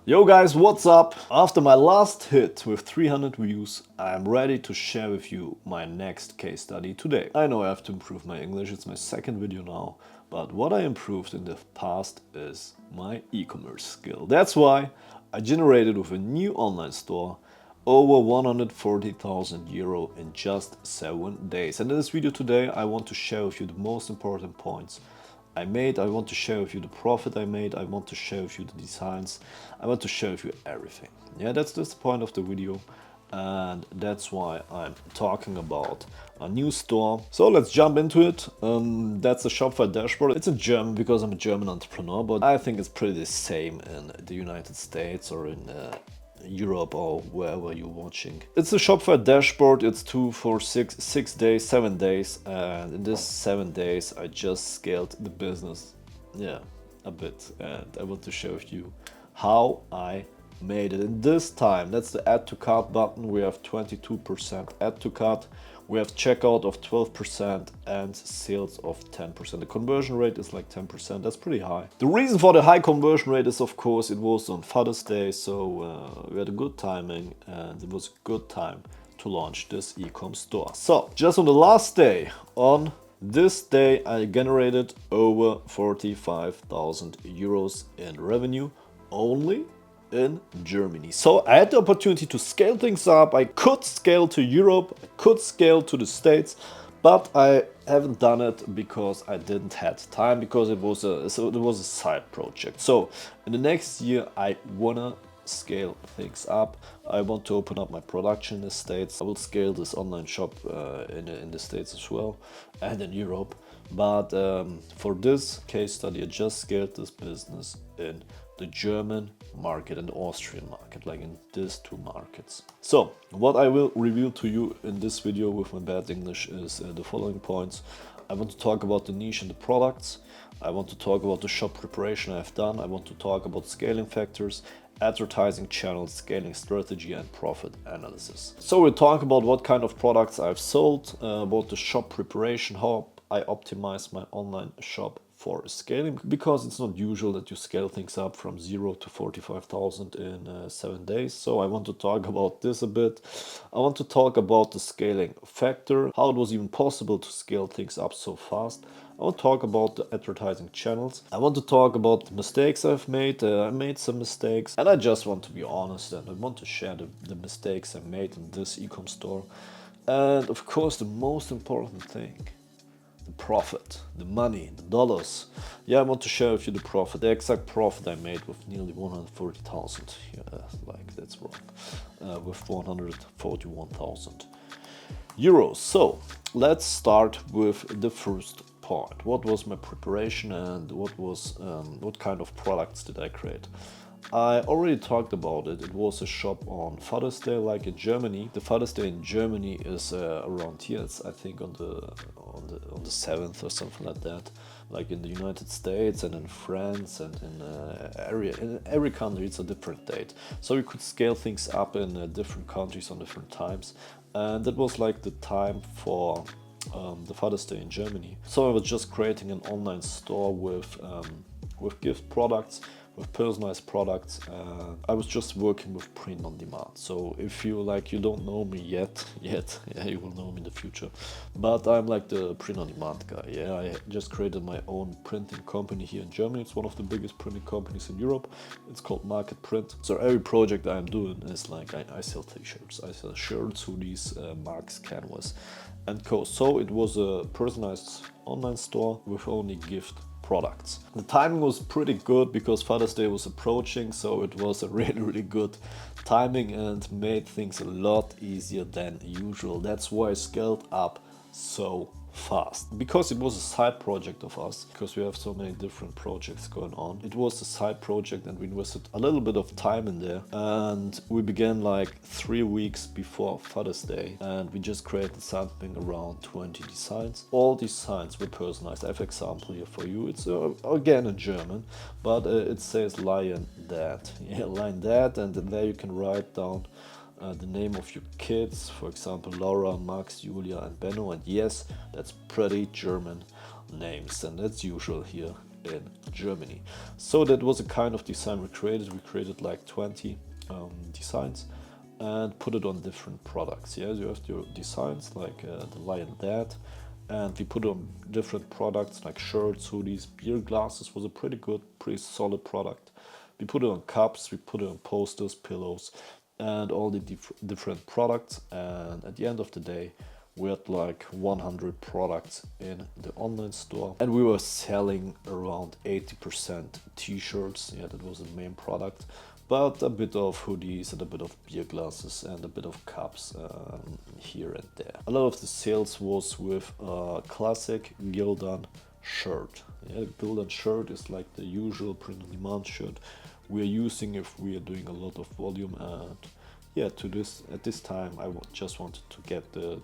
Yo guys, what's up? After my last hit with 300 views, I'm ready to share with you my next case study today. I know I have to improve my English, it's my second video now, but what I improved in the past is my e-commerce skill. That's why I generated with a new online store over 140,000 euro in just 7 days. And in this video today, I want to share with you the most important points I want to share with you the profit I made, I want to share with you the designs, I want to share with you everything. Yeah, that's the point of the video, and that's why I'm talking about a new store. So let's jump into it. That's the Shopify dashboard. It's in German because I'm a German entrepreneur, but I think it's pretty the same in the United States or in Europe or wherever you're watching. It's a Shopify dashboard. It's 7 days, and in this 7 days I just scaled the business, a bit, and I want to share with you how I made it in this time. That's the add to cart button. We have 22% add to cart. We have checkout of 12% and sales of 10%. The conversion rate is like 10%. That's pretty high. The reason for the high conversion rate is, of course, it was on Father's Day, so we had a good timing and it was a good time to launch this e-com store. So just on the last day, on this day, I generated over 45,000 euros in revenue only in Germany. So I had the opportunity to scale things up. I could scale to Europe, I could scale to the States, but I haven't done it because I didn't have time, because it was a side project. So in the next year I wanna scale things up. I want to open up my production in the States. I will scale this online shop in the States as well and in Europe. But for this case study, I just scaled this business in the German market and the Austrian market, like in these two markets. So what I will reveal to you in this video with my bad English is the following points. I want to talk about the niche and the products. I want to talk about the shop preparation I have done. I want to talk about scaling factors, advertising channels, scaling strategy, and profit analysis. So we'll talk about what kind of products I've sold, about the shop preparation, how I optimize my online shop for scaling, because it's not usual that you scale things up from 0 to 45,000 in 7 days. So I want to talk about this a bit. I want to talk about the scaling factor, how it was even possible to scale things up so fast. I want to talk about the advertising channels. I want to talk about the mistakes I've made. I made some mistakes, and I just want to be honest, and I want to share the mistakes I made in this e-com store. And of course, the most important thing, the profit, the money, the dollars. Yeah, I want to share with you the profit, the exact profit I made with nearly 140,000. Yeah, like that's wrong. With 141,000 euros. So let's start with the first part. What was my preparation and what kind of products did I create? I already talked about it. It was a shop on Father's Day, like in Germany. The Father's Day in Germany is around here. It's, I think, on the 7th or something like that. Like in the United States and in France and in every country, it's a different date. So you could scale things up in different countries on different times, and that was like the time for the Father's Day in Germany. So I was just creating an online store with gift products, with personalized products. I was just working with print on demand. So if you don't know me yet, yeah, you will know me in the future. But I'm like the print on demand guy. Yeah, I just created my own printing company here in Germany. It's one of the biggest printing companies in Europe. It's called Market Print. So every project I'm doing is like I sell t-shirts, I sell shirts, hoodies, marks, canvas, and co. So it was a personalized online store with only gift products. The timing was pretty good because Father's Day was approaching, so it was a really good timing and made things a lot easier than usual. That's why I scaled up so fast, because it was a side project of us, because we have so many different projects going on. It was a side project and we invested a little bit of time in there, and we began like 3 weeks before Father's Day, and we just created something around 20 designs. All designs were personalized. I have an example here for you. It's again in German, but it says lion dad. Yeah, lion dad, and there you can write down the name of your kids, for example, Laura, Max, Julia, and Benno. And yes, that's pretty German names, and that's usual here in Germany. So that was a kind of design we created. We created like 20 designs and put it on different products. Yes, you have your designs like the lion that, and we put on different products like shirts, hoodies, beer glasses was a pretty good, pretty solid product. We put it on cups, we put it on posters, pillows, and all the different products. And at the end of the day, we had like 100 products in the online store, and we were selling around 80% t-shirts. Yeah, that was the main product, but a bit of hoodies and a bit of beer glasses and a bit of cups here and there. A lot of the sales was with a classic Gildan shirt. Yeah, the Gildan shirt is like the usual print on demand shirt we are using if we are doing a lot of volume. And yeah, at this time I just wanted to get the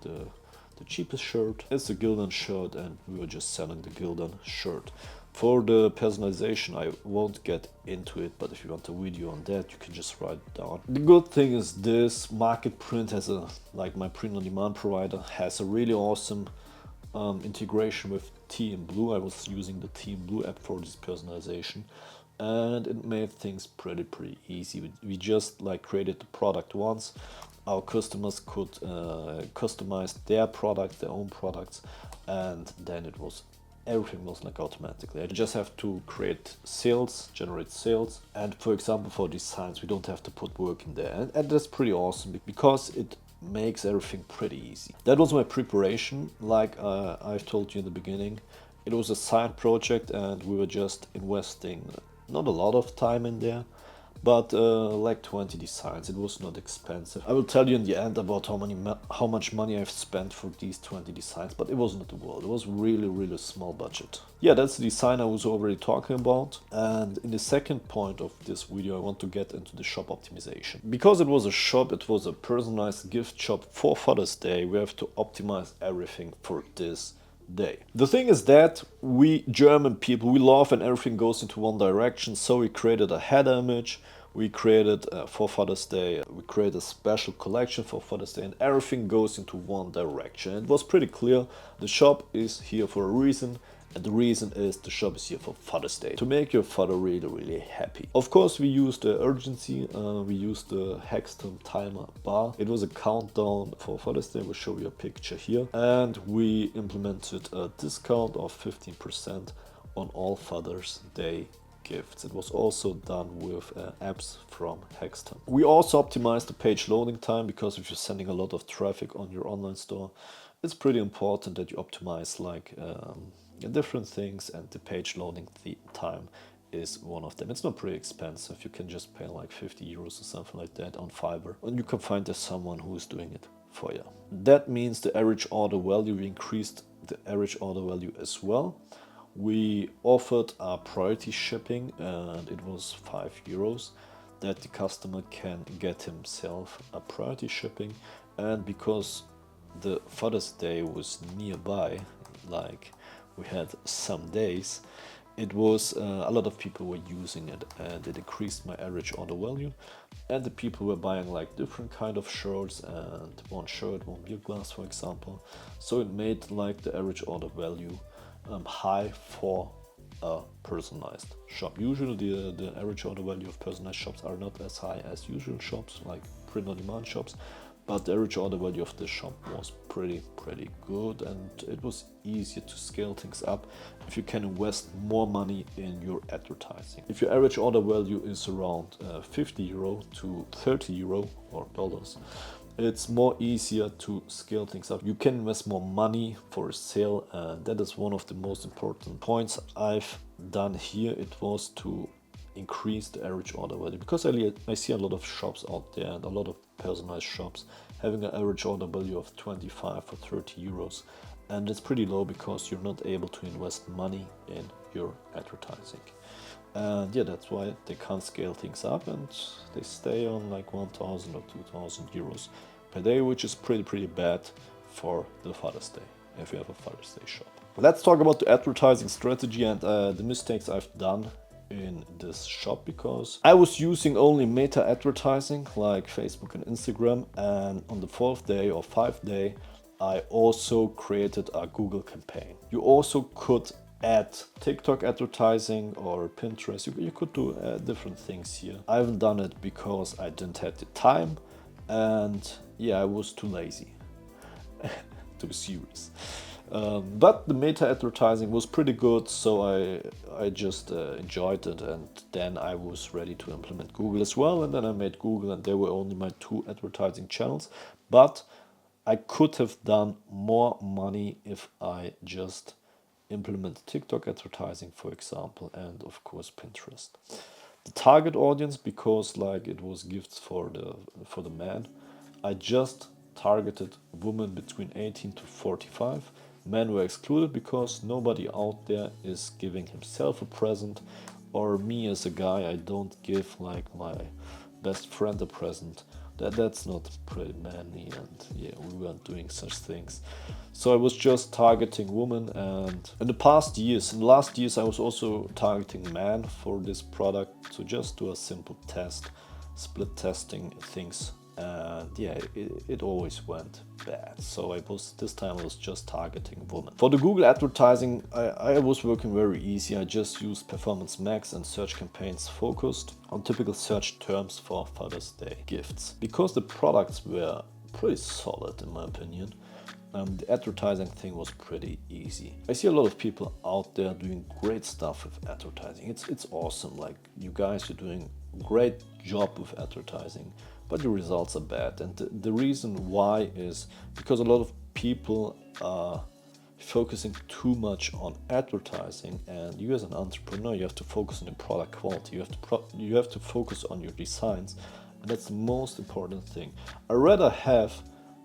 cheapest shirt. It's a Gildan shirt, and we were just selling the Gildan shirt. For the personalization, I won't get into it, but if you want a video on that, you can just write it down. The good thing is this Market Print has like my print on demand provider, has a really awesome integration with Blue. I was using the Blue app for this personalization, and it made things pretty easy. We just like created the product once. Our customers could customize their product, their own products, and then everything was like automatically. I just have to create sales, generate sales, and for example for designs we don't have to put work in there, and that's pretty awesome because it makes everything pretty easy. That was my preparation. Like I've told you in the beginning, it was a side project and we were just investing not a lot of time in there, but like 20 designs. It was not expensive. I will tell you in the end about how much money I've spent for these 20 designs, but it was not the world. It was really small budget. Yeah, that's the design I was already talking about. And in the second point of this video, I want to get into the shop optimization. Because it was a shop, it was a personalized gift shop for Father's Day, we have to optimize everything for this day. The thing is that we German people, we love when everything goes into one direction, so we created a header image, we created for Father's Day, we created a special collection for Father's Day, and everything goes into one direction. It was pretty clear, the shop is here for a reason, and the reason is the shop is here for Father's Day, to make your father really happy. Of course, we used the urgency, we used the Hexton timer bar. It was a countdown for Father's Day. We'll show you a picture here. And we implemented a discount of 15% on all Father's Day gifts. It was also done with apps from Hexton. We also optimized the page loading time, because if you're sending a lot of traffic on your online store, it's pretty important that you optimize like different things, and the page loading time is one of them. It's not pretty expensive. You can just pay like 50 euros or something like that on Fiverr, and you can find there's someone who is doing it for you. That means the average order value, we increased the average order value as well. We offered a priority shipping, and it was 5 euros that the customer can get himself a priority shipping. And because the Father's Day was nearby, like we had some days, it was a lot of people were using it, and it increased my average order value. And the people were buying like different kind of shirts, and one shirt, one beer glass, for example. So it made like the average order value high for a personalized shop. Usually the average order value of personalized shops are not as high as usual shops like print on demand shops, but the average order value of this shop was pretty good, and it was easier to scale things up if you can invest more money in your advertising. If your average order value is around 50 euro to 30 euro or dollars, it's more easier to scale things up. You can invest more money for a sale, and that is one of the most important points I've done here. It was to increase the average order value, because I see a lot of shops out there, and a lot of personalized shops having an average order value of 25 or 30 euros, and it's pretty low because you're not able to invest money in your advertising. And yeah, that's why they can't scale things up, and they stay on like 1,000 or 2,000 euros per day, which is pretty bad for the Father's Day, if you have a Father's Day shop. Let's talk about the advertising strategy and the mistakes I've done in this shop, because I was using only meta advertising like Facebook and Instagram, and on the 4th day or 5th day I also created a Google campaign. You also could add TikTok advertising or Pinterest. You could do different things here. I haven't done it because I didn't have the time, and yeah, I was too lazy to be serious. But the meta advertising was pretty good, so I just enjoyed it, and then I was ready to implement Google as well, and then I made Google, and there were only my 2 advertising channels. But I could have done more money if I just implement TikTok advertising, for example, and of course Pinterest. The target audience, because like it was gifts for the man, I just targeted women between 18 to 45. Men were excluded because nobody out there is giving himself a present, or me as a guy, I don't give like my best friend a present. That's not pretty manly, and yeah, we weren't doing such things. So I was just targeting women, and in the last years, I was also targeting men for this product to just do a simple test, split testing things, and yeah, it always went bad. So this time I was just targeting women. For the Google advertising, I was working very easy. I just used Performance Max and search campaigns focused on typical search terms for Father's Day gifts. Because the products were pretty solid in my opinion, the advertising thing was pretty easy. I see a lot of people out there doing great stuff with advertising. It's awesome. Like, you guys are doing a great job with advertising, but the results are bad. And the reason why is because a lot of people are focusing too much on advertising, and you as an entrepreneur, you have to focus on the product quality. You have to focus on your designs, and that's the most important thing. I'd rather have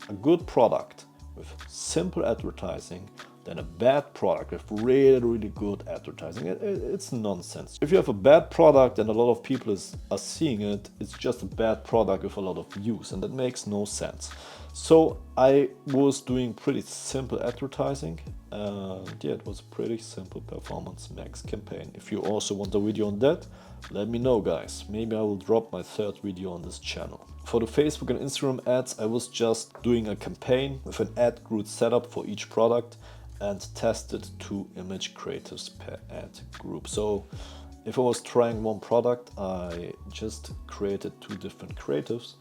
a good product with simple advertising than a bad product with really good advertising. It's nonsense. If you have a bad product and a lot of people are seeing it, it's just a bad product with a lot of views, and that makes no sense. So I was doing pretty simple advertising, and yeah, it was a pretty simple Performance Max campaign. If you also want a video on that, let me know, guys. Maybe I will drop my 3rd video on this channel. For the Facebook and Instagram ads, I was just doing a campaign with an ad group setup for each product and tested 2 image creatives per ad group. So if I was trying one product, I just created 2 different creatives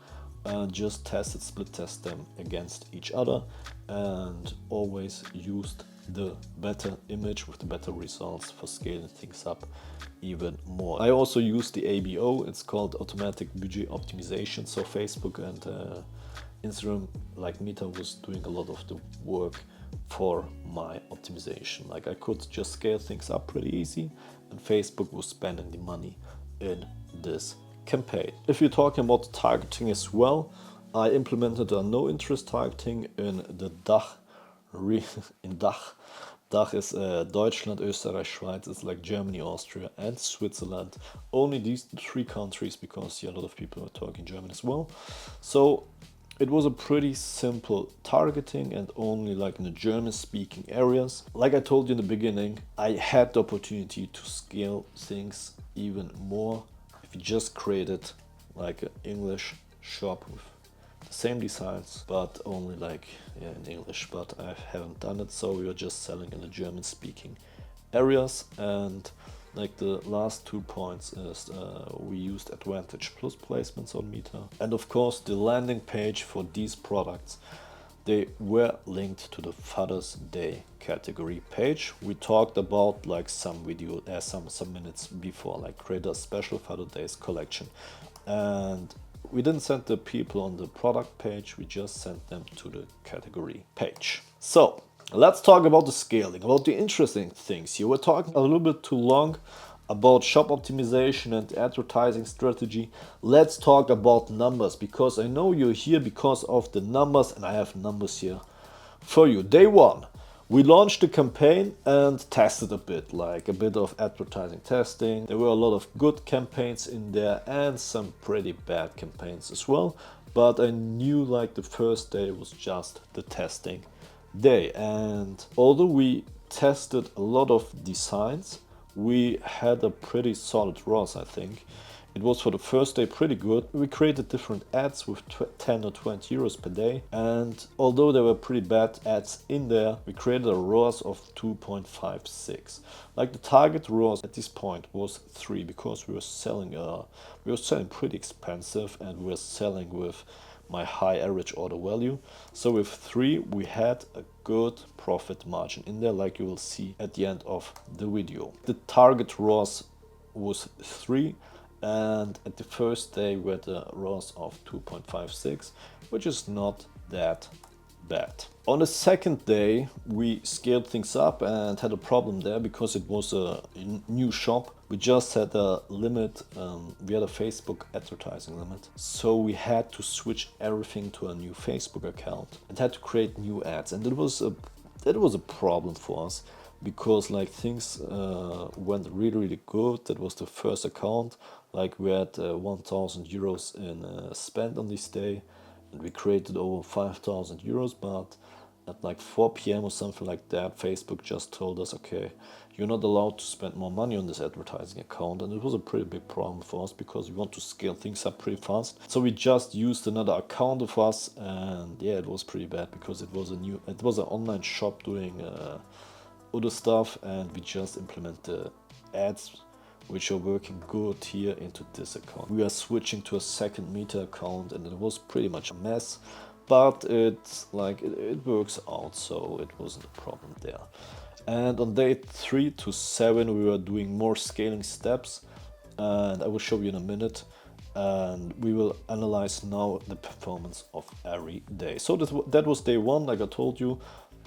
and just split test them against each other, and always used the better image with the better results for scaling things up even more. I also used the ABO, it's called Automatic Budget Optimization. So Facebook and Instagram, like Meta, was doing a lot of the work for my optimization. Like, I could just scale things up pretty easy, and Facebook was spending the money in this campaign. If you're talking about targeting as well, I implemented a no interest targeting in the DACH in DACH. DACH is Deutschland, Österreich, Schweiz. It's like Germany, Austria, and Switzerland. Only these 3 countries, because yeah, a lot of people are talking German as well. So it was a pretty simple targeting, and only like in the German speaking areas. Like I told you in the beginning, I had the opportunity to scale things even more if you just created like an English shop with the same designs, but only like in English. But I haven't done it, so we are just selling in the German speaking areas. And like the last 2 points is we used Advantage Plus placements on Meta, and of course the landing page for these products, they were linked to the Father's Day category page. We talked about like some minutes before, like create a special Father's Days collection, and we didn't send the people on the product page, we just sent them to the category page. So let's talk about the scaling, about the interesting things here. We're talking a little bit too long about shop optimization and advertising strategy. Let's talk about numbers, because I know you're here because of the numbers, and I have numbers here for you. Day 1, we launched the campaign and tested a bit of advertising testing. There were a lot of good campaigns in there and some pretty bad campaigns as well. But I knew like the first day was just the testing day. And although we tested a lot of designs, we had a pretty solid ROAS, I think. It was for the first day pretty good. We created different ads with 10 or 20 euros per day. And although there were pretty bad ads in there, we created a ROAS of 2.56. Like the target ROAS at this point was 3 because we were selling pretty expensive, and we were selling with my high average order value. So with 3 we had a good profit margin in there, like you will see at the end of the video. The target ROAS was 3, and at the first day we had a ROAS of 2.56, which is not that bad. On the second day we scaled things up and had a problem there because it was a new shop. We just had a limit, we had a Facebook advertising limit, so we had to switch everything to a new Facebook account and had to create new ads, and that was a problem for us because like things went really good. That was the first account. Like we had 1,000 euros in spend on this day, and we created over 5,000 euros, but at like 4 p.m. or something like that, Facebook just told us, okay, you're not allowed to spend more money on this advertising account. And it was a pretty big problem for us because we want to scale things up pretty fast. So we just used another account of us, and yeah, it was pretty bad because it was an online shop doing other stuff, and we just implement the ads which are working good here into this account. We are switching to a second Meta account, and it was pretty much a mess, but it's like it works out, so it wasn't a problem there. And on day 3 to 7 we were doing more scaling steps, and I will show you in a minute, and we will analyze now the performance of every day. So that was day 1. Like I told you,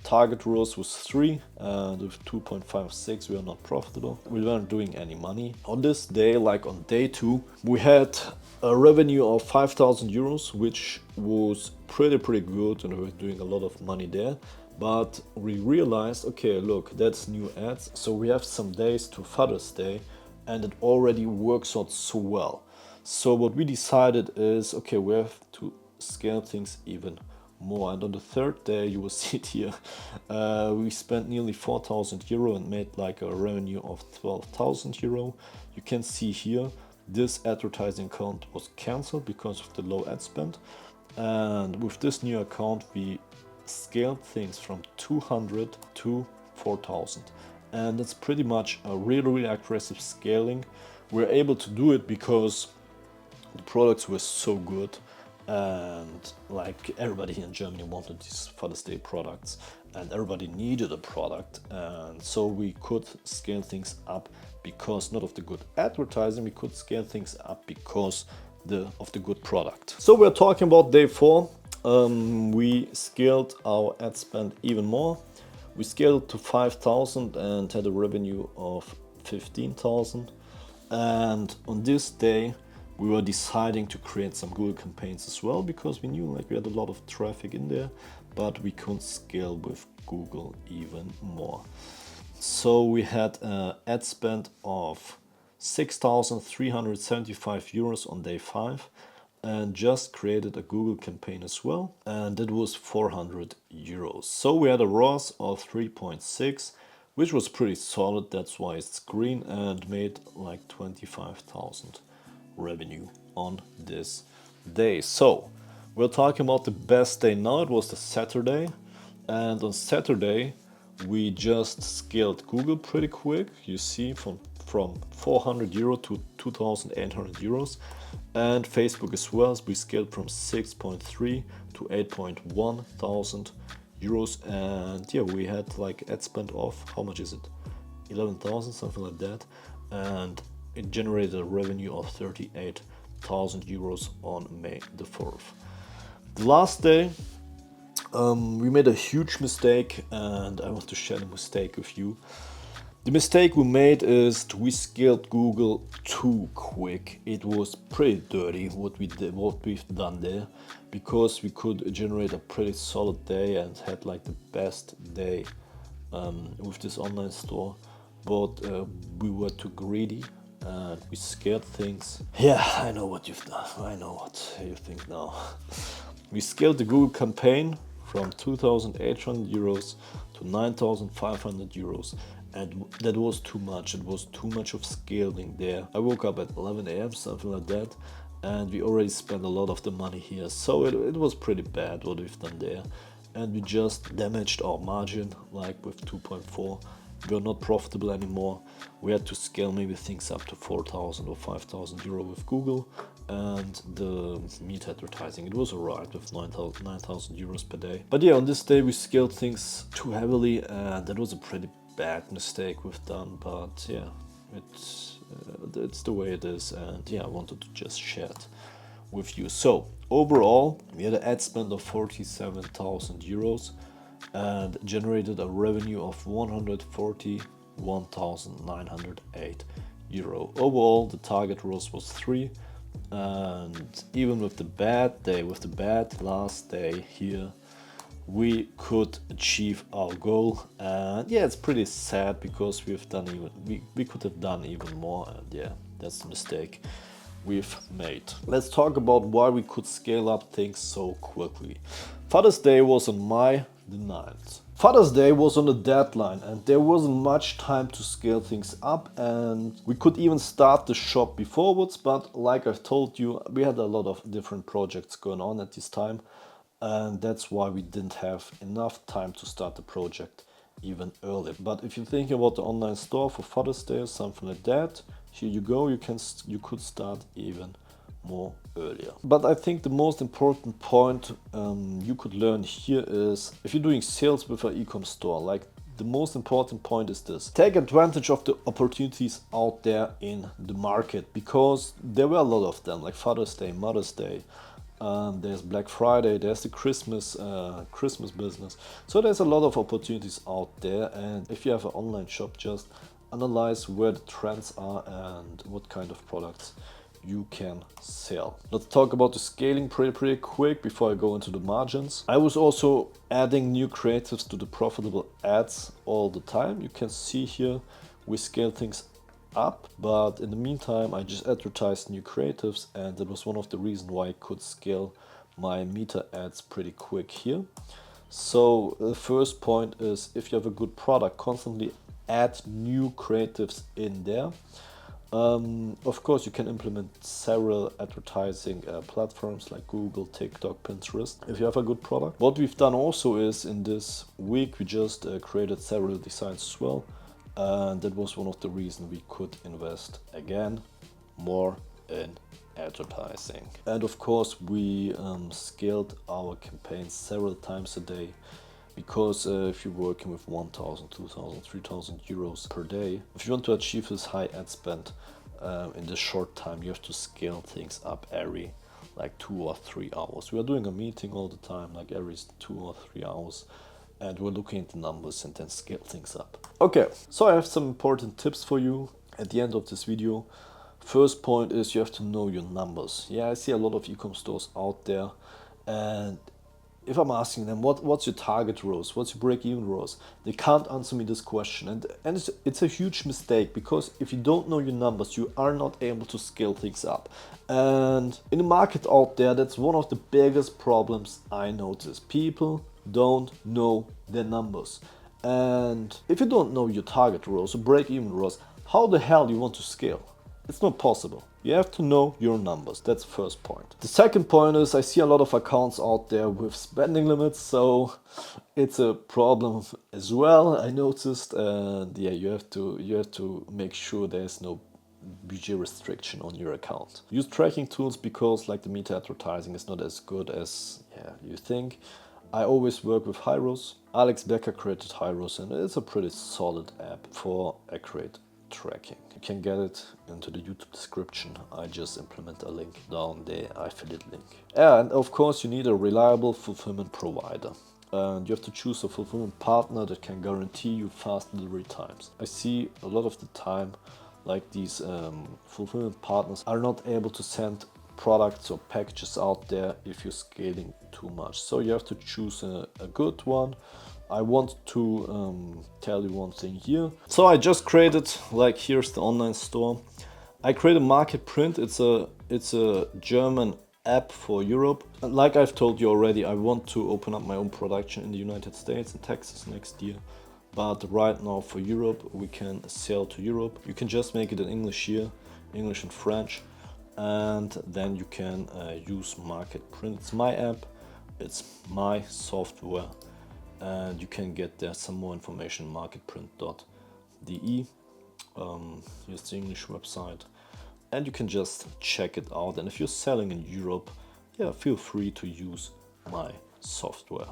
target ROAS was 3, and with 2.56 we are not profitable. We weren't doing any money. On this day, like on day 2, we had a revenue of 5,000 euros, which was pretty good, and we were doing a lot of money there. But we realized, okay, look, that's new ads, so we have some days to Father's Day, and it already works out so well. So what we decided is, okay, we have to scale things even more. And on the third day, you will see it here, we spent nearly 4,000 euro and made like a revenue of 12,000 euro. You can see here, this advertising account was cancelled because of the low ad spend. And with this new account, we scaled things from 200 to 4,000. And that's pretty much a really aggressive scaling. We're able to do it because the products were so good, and like everybody here in Germany wanted these Father's Day products, and everybody needed a product, and so we could scale things up because not of the good advertising, we could scale things up because of the good product. So we're talking about day 4. We scaled our ad spend even more. We scaled to 5,000 and had a revenue of 15,000. And on this day, we were deciding to create some Google campaigns as well, because we knew like we had a lot of traffic in there, but we couldn't scale with Google even more. So we had an ad spend of 6,375 euros on day 5, and just created a Google campaign as well, and it was 400 euros. So we had a ROAS of 3.6, which was pretty solid, that's why it's green, and made like 25,000 revenue on this day. So we're talking about the best day now. It was the Saturday, and on Saturday we just scaled Google pretty quick. You see, from 400 euro to 2,800 euros, and Facebook as well. We scaled from 6.3 to 8.1 thousand euros, and yeah, we had like ad spend of, how much is it, 11,000, something like that, and it generated a revenue of 38,000 euros on May the 4th. The last day, we made a huge mistake, and I want to share the mistake with you. The mistake we made is we scaled Google too quick. It was pretty dirty what we've done there, because we could generate a pretty solid day and had like the best day with this online store, but we were too greedy and we scaled things. Yeah, I know what you've done. I know what you think now. We scaled the Google campaign from 2,800 euros to 9,500 euros, and that was too much. It was too much of scaling there. I woke up at 11 a.m., something like that, and we already spent a lot of the money here. So it was pretty bad what we've done there. And we just damaged our margin, like with 2.4. We are not profitable anymore. We had to scale maybe things up to 4,000 or 5,000 euro with Google, and the meat advertising, it was alright with 9,000 euros per day. But yeah, on this day we scaled things too heavily, and that was a pretty bad mistake we've done. But yeah, it's the way it is, and yeah, I wanted to just share it with you. So overall, we had an ad spend of 47,000 euros and generated a revenue of 141,908 euro. Overall, the target ROAS was 3, and even with the bad last day here, we could achieve our goal. And yeah, it's pretty sad because we could have done even more, and yeah, that's the mistake we've made. Let's talk about why we could scale up things so quickly. Father's Day was on May the 9th. Father's Day was on a deadline, and there wasn't much time to scale things up, and we could even start the shop beforwards, but like I've told you, we had a lot of different projects going on at this time, and that's why we didn't have enough time to start the project even earlier. But if you think about the online store for Father's Day or something like that, here you go, you could start even more earlier. But I think the most important point you could learn here is, if you're doing sales with an e-com store, like, the most important point is this: take advantage of the opportunities out there in the market, because there were a lot of them, like Father's Day, Mother's Day, there's Black Friday, there's the Christmas business. So there's a lot of opportunities out there, and if you have an online shop, just analyze where the trends are and what kind of products you can sell. Let's talk about the scaling pretty quick before I go into the margins. I was also adding new creatives to the profitable ads all the time. You can see here we scale things up, but in the meantime I just advertised new creatives, and that was one of the reasons why I could scale my meta ads pretty quick here. So the first point is, if you have a good product, constantly add new creatives in there. Of course, you can implement several advertising platforms like Google, TikTok, Pinterest if you have a good product. What we've done also is, in this week we just created several designs as well, and that was one of the reasons we could invest again more in advertising. And of course, we scaled our campaigns several times a day, because if you're working with 1,000, 2,000, 3,000 euros per day, if you want to achieve this high ad spend in this short time, you have to scale things up every like 2 or 3 hours. We are doing a meeting all the time, like every 2 or 3 hours, and we're looking at the numbers and then scale things up. Okay, so I have some important tips for you at the end of this video. First point is, you have to know your numbers. Yeah, I see a lot of e-com stores out there, and if I'm asking them, what's your target ROAS, what's your break-even ROAS, they can't answer me this question. And it's a huge mistake, because if you don't know your numbers, you are not able to scale things up. And in the market out there, that's one of the biggest problems I notice. People don't know their numbers. And if you don't know your target ROAS or break-even ROAS, how the hell you want to scale? It's not possible. You have to know your numbers. That's the first point. The second point is, I see a lot of accounts out there with spending limits, so it's a problem as well, I noticed. And yeah, you have to make sure there's no budget restriction on your account. Use tracking tools, because like the meta advertising is not as good as you think. I always work with Hyros. Alex Becker created Hyros, and it's a pretty solid app for accurate tracking. You can get it into the YouTube description. I just implement a link down there, affiliate link. And of course, you need a reliable fulfillment provider. And you have to choose a fulfillment partner that can guarantee you fast delivery times. I see a lot of the time, like, these fulfillment partners are not able to send products or packages out there if you're scaling too much. So you have to choose a good one. I want to tell you one thing here. So I just created, like, here's the online store. I created Market Print. It's a German app for Europe. And like I've told you already, I want to open up my own production in the United States, in Texas next year. but right now for Europe, we can sell to Europe. You can just make it in English here, English and French, and then you can use Market Print. It's my app, it's my software, and you can get there some more information, marketprint.de. Here's the English website, and you can just check it out. And if you're selling in Europe, yeah, feel free to use my software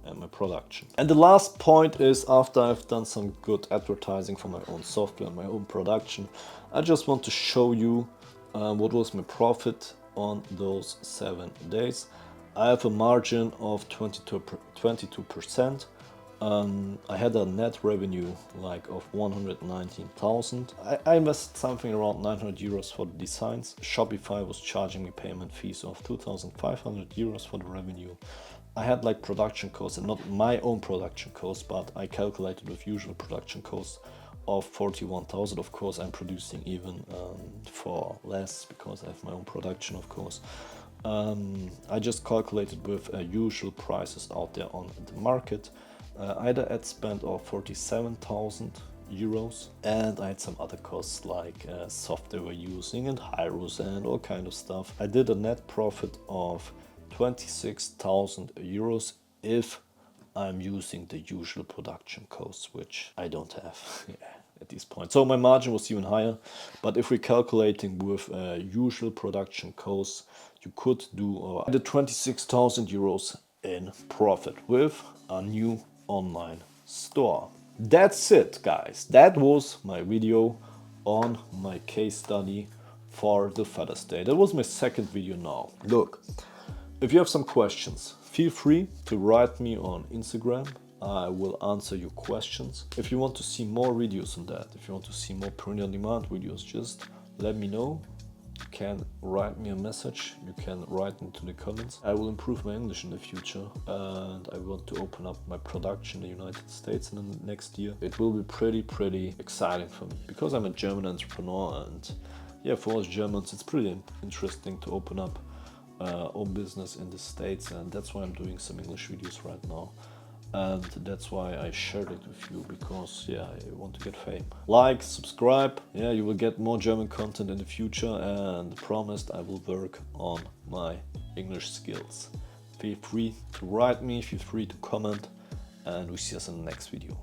and my production. And the last point is, after I've done some good advertising for my own software and my own production, I just want to show you what was my profit on those 7 days. I have a margin of 22%. I had a net revenue like of 119,000. I invested something around 900 euros for the designs. Shopify was charging me payment fees of 2,500 euros for the revenue. I had like production costs, and not my own production costs, but I calculated with usual production costs of 41,000. Of course, I'm producing even for less because I have my own production, of course. I just calculated with usual prices out there on the market. I had an ad spend of 47,000 euros, and I had some other costs like software we're using and hyros and all kind of stuff. I did a net profit of 26,000 euros if I'm using the usual production costs, which I don't have at this point. So my margin was even higher, but if we're calculating with usual production costs, you could do the 26,000 euros in profit with a new online store. That's it, guys. That was my video on my case study for the Father's Day. That was my second video now. Look, if you have some questions, feel free to write me on Instagram. I will answer your questions. If you want to see more videos on that, if you want to see more print on demand videos, just let me know. You can write me a message, you can write into the comments. I will improve my English in the future, and I want to open up my production in the United States in the next year. It will be pretty exciting for me because I'm a German entrepreneur, and yeah, for us Germans it's pretty interesting to open up own business in the States, and that's why I'm doing some English videos right now. And that's why I shared it with you, because yeah, I want to get fame. Like, subscribe, yeah, you will get more German content in the future, and promised I will work on my English skills. Feel free to write me, feel free to comment, and we see us in the next video.